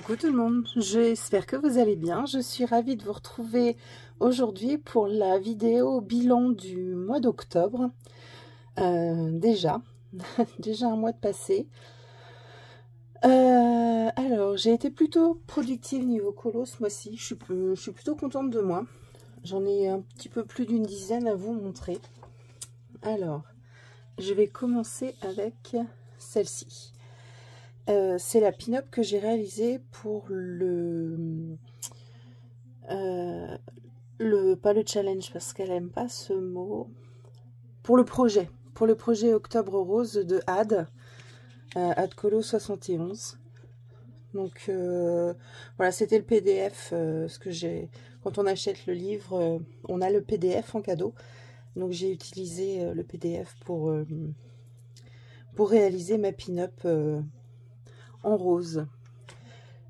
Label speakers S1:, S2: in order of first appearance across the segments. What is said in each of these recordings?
S1: Coucou tout le monde, j'espère que vous allez bien. Je suis ravie de vous retrouver aujourd'hui pour la vidéo bilan du mois d'octobre. Déjà un mois de passé. Alors, j'ai été plutôt productive niveau colo ce mois-ci. Je suis plutôt contente de moi. J'en ai un petit peu plus d'une dizaine à vous montrer. Alors, je vais commencer avec celle-ci. C'est la pin-up que j'ai réalisée pour pas le challenge parce qu'elle aime pas ce mot, pour le projet Octobre Rose de Ad Colo 71. Donc voilà, c'était le PDF, ce que j'ai quand on achète le livre, on a le PDF en cadeau, donc j'ai utilisé le PDF pour réaliser ma pin-up en rose.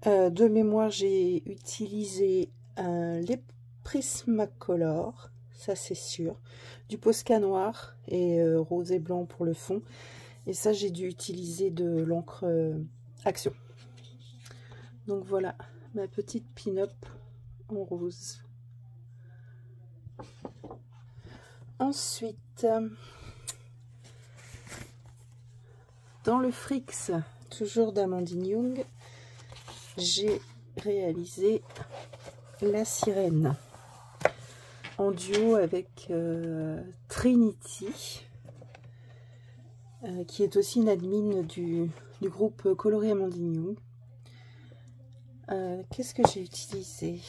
S1: De mémoire, j'ai utilisé les Prismacolor, ça c'est sûr, du Posca noir et rose et blanc pour le fond. Et ça, j'ai dû utiliser de l'encre Action. Donc voilà, ma petite pin-up en rose. Ensuite, dans le Frix, toujours d'Amandine Young, j'ai réalisé la sirène en duo avec Trinity, qui est aussi une admin du groupe Coloré Amandine Young. Qu'est-ce que j'ai utilisé?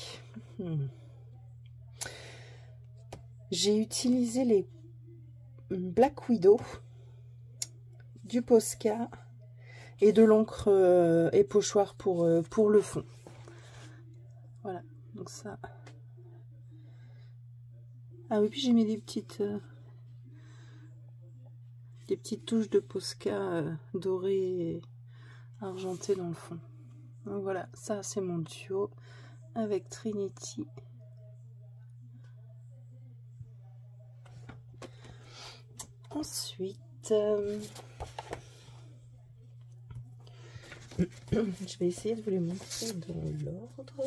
S1: J'ai utilisé les Black Widow, du Posca et de l'encre et pochoir pour le fond. Voilà, donc ça. Ah oui, puis j'ai mis des petites touches de Posca dorées et argentées dans le fond. Donc voilà, ça c'est mon duo avec Trinity. Ensuite, je vais essayer de vous les montrer dans l'ordre.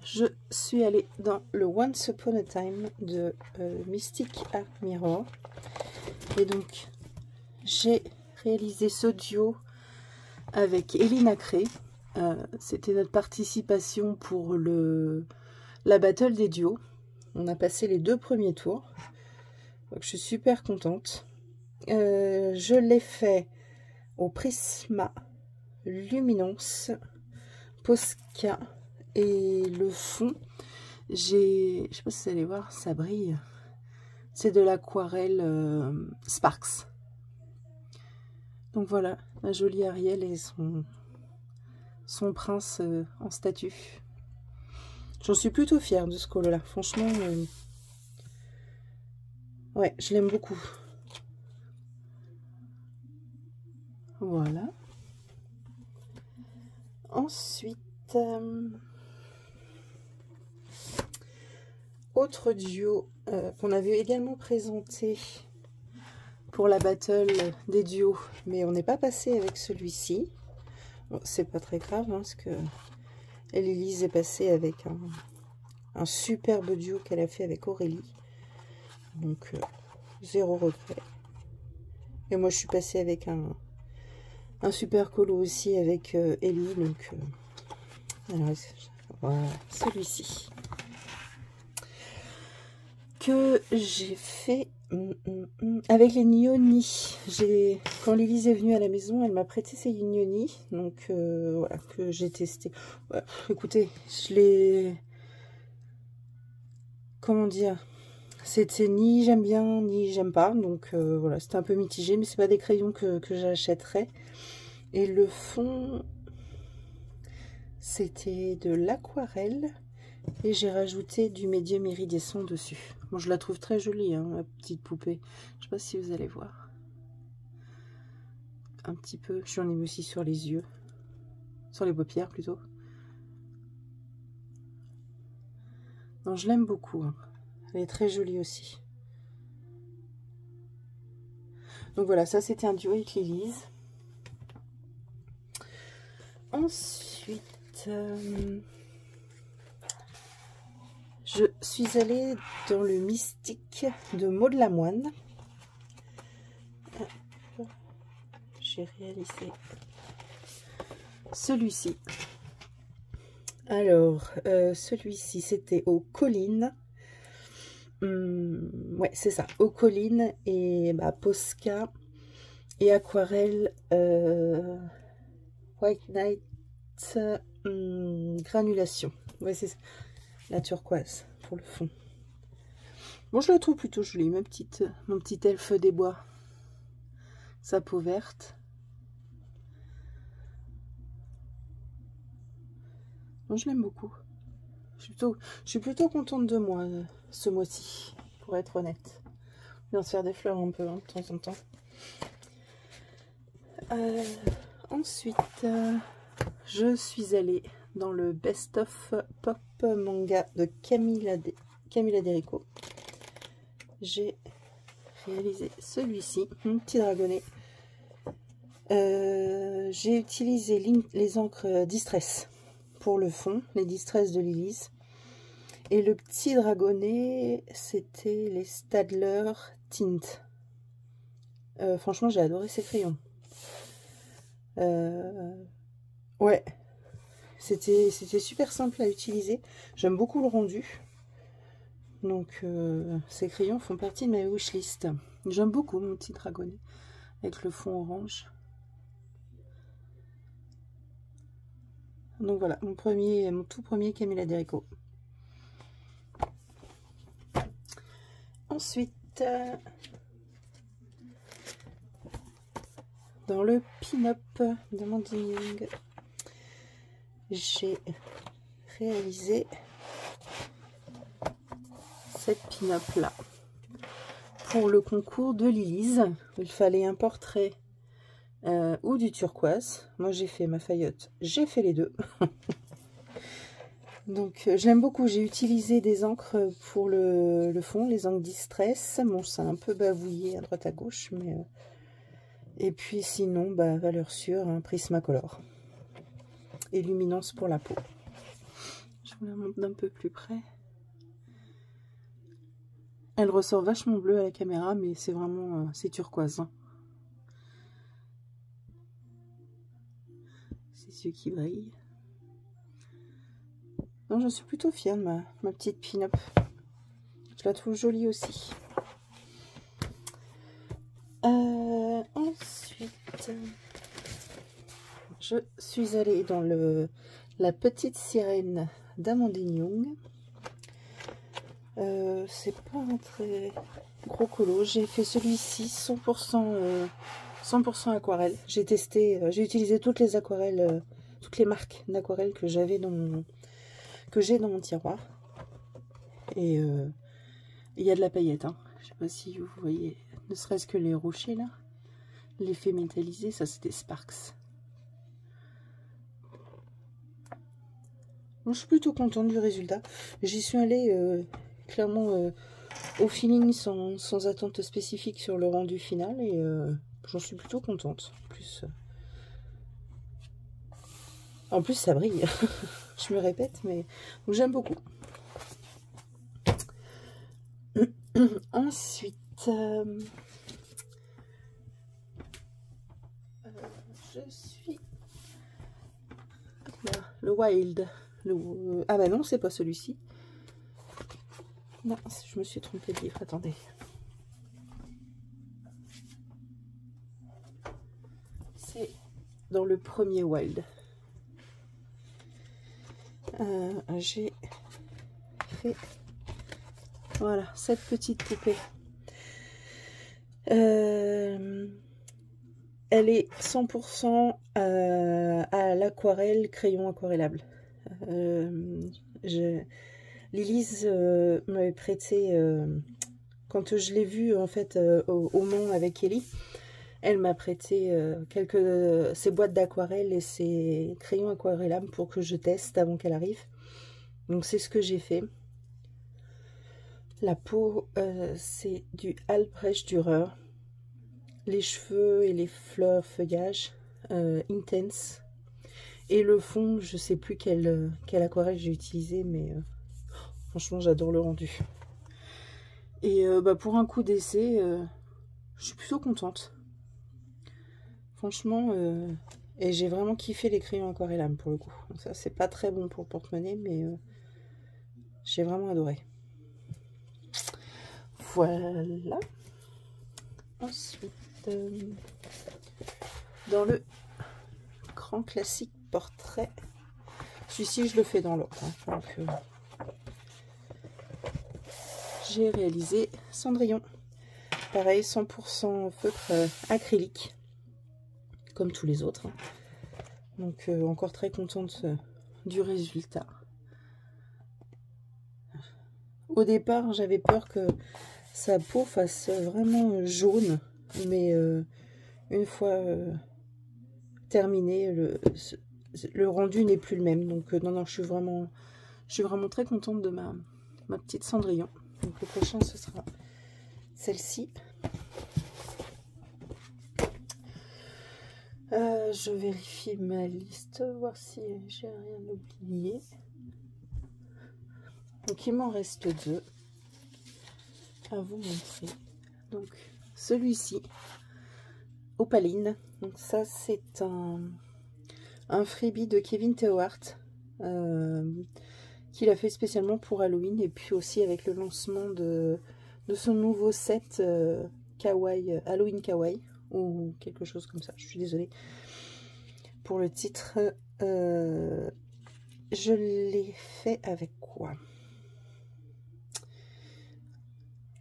S1: Je suis allée dans le Once Upon a Time de Mystic Art Mirror. Et donc, j'ai réalisé ce duo avec Eline Acré. C'était notre participation pour la battle des duos. On a passé les 2 premiers tours. Donc, je suis super contente. Je l'ai fait au Prisma Luminance Posca. Et le fond, je sais pas si vous allez voir, ça brille. C'est de l'aquarelle Sparks. Donc voilà, la jolie Ariel et son prince en statue. J'en suis plutôt fière de ce colo-là. Franchement, ouais, je l'aime beaucoup. Voilà. Ensuite, autre duo qu'on avait également présenté pour la battle des duos, mais on n'est pas passé avec celui-ci. Bon, c'est pas très grave, hein, parce que Elise est passée avec un superbe duo qu'elle a fait avec Aurélie. Donc, zéro regret. Et moi, je suis passée avec un super colo aussi avec Ellie. Donc, alors, voilà, celui-ci. Que j'ai fait avec les Nioni. Quand Lilise est venue à la maison, elle m'a prêté ses Nioni, donc voilà, que j'ai testé. Ouais, écoutez, je l'ai, comment dire, c'était ni j'aime bien ni j'aime pas, donc voilà, c'était un peu mitigé, mais c'est pas des crayons que j'achèterais. Et le fond, c'était de l'aquarelle. Et j'ai rajouté du médium iridescent dessus. Bon, je la trouve très jolie, hein, ma petite poupée. Je sais pas si vous allez voir. Un petit peu. J'en ai mis aussi sur les yeux. Sur les paupières, plutôt. Non, je l'aime beaucoup. Hein. Elle est très jolie aussi. Donc voilà, ça c'était un duo avec Lily's. Ensuite, je suis allée dans le Mystique de Maud Lamoine. J'ai réalisé celui-ci. Alors, celui-ci, c'était aux collines. Ouais, c'est ça, aux collines et Posca et aquarelle White Night granulation. Ouais, c'est la turquoise pour le fond. Bon, je la trouve plutôt jolie, mon petit elfe des bois. Sa peau verte. Bon, je l'aime beaucoup. Je suis plutôt contente de moi ce mois-ci, pour être honnête. Bien se faire des fleurs un peu de temps en temps. Ensuite, je suis allée dans le Best of Pop Manga de Camilla Derico. J'ai réalisé celui-ci, un petit dragonnet. J'ai utilisé les encres Distress pour le fond, les Distress de Lily's. Et le petit dragonnet, c'était les Staedtler Tint. Franchement, j'ai adoré ces crayons. Ouais, c'était super simple à utiliser. J'aime beaucoup le rendu. Donc, ces crayons font partie de ma wishlist. J'aime beaucoup mon petit dragonnet avec le fond orange. Donc voilà, mon tout premier Camilla Derico. Ensuite, dans le pin-up de Mandy Young, j'ai réalisé cette pin-up là pour le concours de Lily's. Il fallait un portrait ou du turquoise. Moi j'ai fait ma faillotte, j'ai fait les deux. Donc je l'aime beaucoup. J'ai utilisé des encres pour le fond, les encres Distress. Bon, ça a un peu bavouillé à droite à gauche, mais et puis sinon, valeur sûre, hein, Prismacolor. Et luminance pour la peau. Je vous la montre d'un peu plus près. Elle ressort vachement bleue à la caméra, mais c'est vraiment c'est turquoise. Hein. Ses yeux qui brillent. Non, je suis plutôt fière de ma petite pin-up. Je la trouve jolie aussi. Ensuite, je suis allée dans la petite sirène d'Amandine Young. C'est pas un très gros colo. J'ai fait celui-ci 100% aquarelle. J'ai testé, j'ai utilisé toutes les aquarelles, toutes les marques d'aquarelle que j'avais j'ai dans mon tiroir. Et il y a de la paillette. Hein. Je sais pas si vous voyez, ne serait-ce que les rochers là, l'effet métallisé, ça c'est des Sparks. Bon, je suis plutôt contente du résultat. J'y suis allée clairement au feeling sans attente spécifique sur le rendu final et j'en suis plutôt contente. En plus ça brille. Je me répète, mais j'aime beaucoup. Ensuite, je suis là, le Wild. Ah bah non, c'est pas celui-ci. Non, je me suis trompée de livre. Attendez. C'est dans le premier Wild. J'ai fait voilà cette petite poupée. Elle est 100% à l'aquarelle, crayon aquarellable. Lily's m'avait prêté quand je l'ai vue en fait au Mans avec Ellie. Elle m'a prêté ses boîtes d'aquarelle et ses crayons aquarellables pour que je teste avant qu'elle arrive. Donc c'est ce que j'ai fait. La peau, c'est du Albrecht Dürer. les cheveux et les fleurs, feuillage, intense. Et le fond, je sais plus quelle aquarelle j'ai utilisé, mais franchement, j'adore le rendu. Et pour un coup d'essai, je suis plutôt contente. Franchement, et j'ai vraiment kiffé les crayons aquarellame pour le coup. Donc ça, c'est pas très bon pour le porte-monnaie, mais j'ai vraiment adoré. Voilà. Ensuite, dans le grand classique portrait, celui-ci, je le fais dans l'ordre. Hein, donc, j'ai réalisé Cendrillon. Pareil, 100% feutre acrylique, comme tous les autres. Hein. Donc, encore très contente du résultat. Au départ, j'avais peur que sa peau fasse vraiment jaune, mais une fois terminé, le rendu n'est plus le même. Donc, non, je suis vraiment très contente de ma petite Cendrillon. Donc, le prochain, ce sera celle-ci. Je vérifie ma liste, voir si j'ai rien oublié. Donc il m'en reste 2 à vous montrer. Donc celui-ci, Opaline. Donc ça c'est un freebie de Kevin Théohart qu'il a fait spécialement pour Halloween et puis aussi avec le lancement de son nouveau set Kawaii, Halloween Kawaii ou quelque chose comme ça. Je suis désolée pour le titre. Je l'ai fait avec quoi?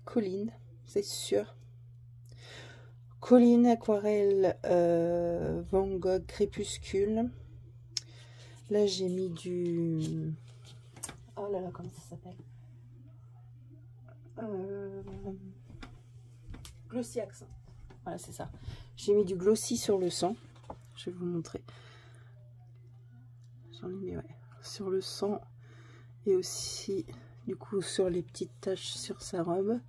S1: Colline, c'est sûr. Colline, aquarelle, Van Gogh, crépuscule. Là, j'ai mis du... Oh là là, comment ça s'appelle? Glossy accent. Voilà, c'est ça. J'ai mis du glossy sur le sang. Je vais vous montrer. J'en ai mis, ouais, sur le sang. Et aussi, du coup, sur les petites taches sur sa robe.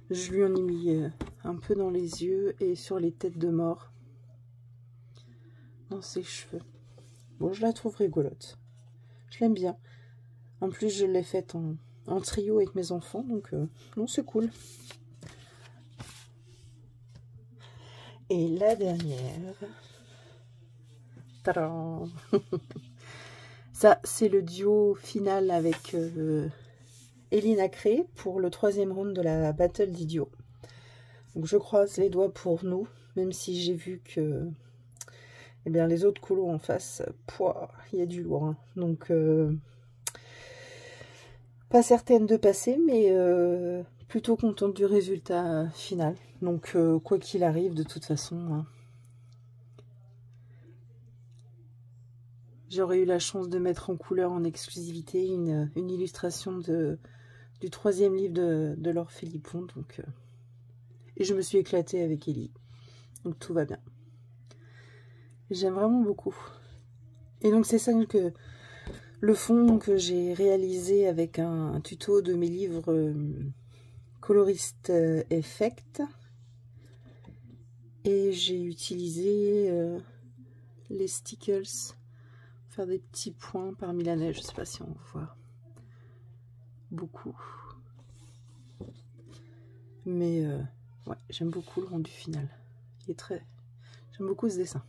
S1: Je lui en ai mis un peu dans les yeux et sur les têtes de mort. Dans ses cheveux. Bon, je la trouve rigolote. Je l'aime bien. En plus, je l'ai faite en trio avec mes enfants. Donc, non, c'est cool. Et la dernière. Tadam. Ça, c'est le duo final avec Elina Cré pour le 3e round de la Battle d'Idiot. Donc je croise les doigts pour nous, même si j'ai vu que eh bien, les autres colos en face, il y a du lourd. Hein. Donc pas certaine de passer, mais plutôt contente du résultat final. Donc quoi qu'il arrive, de toute façon, hein, j'aurais eu la chance de mettre en couleur en exclusivité une illustration du 3e livre de Laure Philippon. Donc, et je me suis éclatée avec Ellie. Donc tout va bien. J'aime vraiment beaucoup. Et donc c'est ça que le fond que j'ai réalisé avec un tuto de mes livres coloriste effect. Et j'ai utilisé les stickers pour faire des petits points parmi la neige. Je ne sais pas si on voit beaucoup. Mais ouais, j'aime beaucoup le rendu final. Il est très... J'aime beaucoup ce dessin.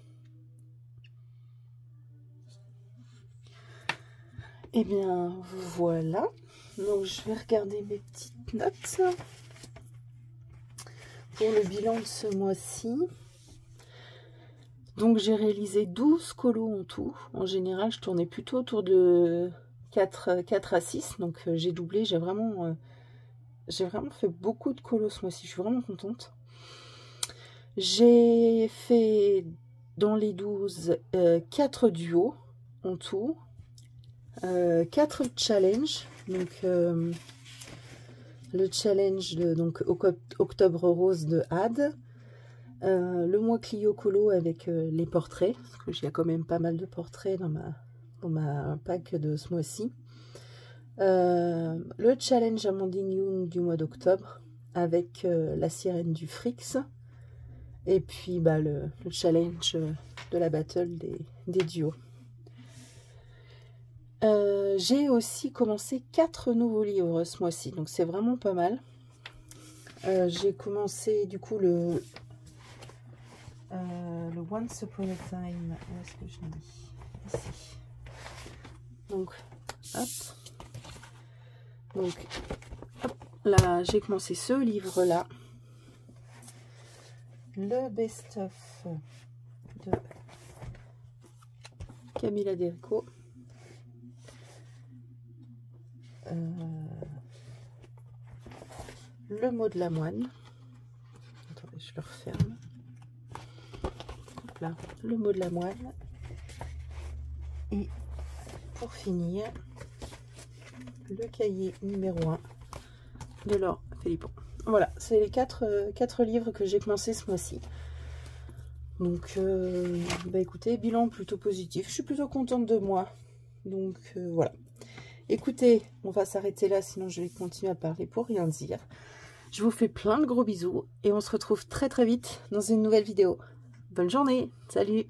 S1: Et bien voilà. Donc je vais regarder mes petites notes pour le bilan de ce mois-ci. Donc j'ai réalisé 12 colos en tout. En général, je tournais plutôt autour de 4 à 6. Donc j'ai doublé, j'ai vraiment fait beaucoup de colos ce mois-ci. Je suis vraiment contente. J'ai fait dans les 12 4 duos en tout. 4 challenges. Donc le challenge de Octobre Rose de Had. Le mois Clio Colo avec les portraits. Parce que j'ai quand même pas mal de portraits dans ma pack de ce mois-ci. Le challenge Amandine Young du mois d'octobre avec la sirène du Frix Et puis bah, le challenge de la battle des duos. J'ai aussi commencé 4 nouveaux livres ce mois-ci, donc c'est vraiment pas mal. J'ai commencé du coup le Once Upon a Time. Où est-ce que je l'ai mis? Ici. Donc, hop. Donc, hop, là, j'ai commencé ce livre-là. Le best-of de Camilla Derrico. Le mot de la moine. Attendez, je le referme. Hop là, le mot de la moine. Et pour finir, le cahier numéro 1 de Laure Philippon. Voilà, c'est les 4 livres que j'ai commencé ce mois-ci. Donc, bah écoutez, bilan plutôt positif. Je suis plutôt contente de moi. Donc, voilà. Écoutez, on va s'arrêter là, sinon je vais continuer à parler pour rien dire. Je vous fais plein de gros bisous et on se retrouve très très vite dans une nouvelle vidéo. Bonne journée, salut!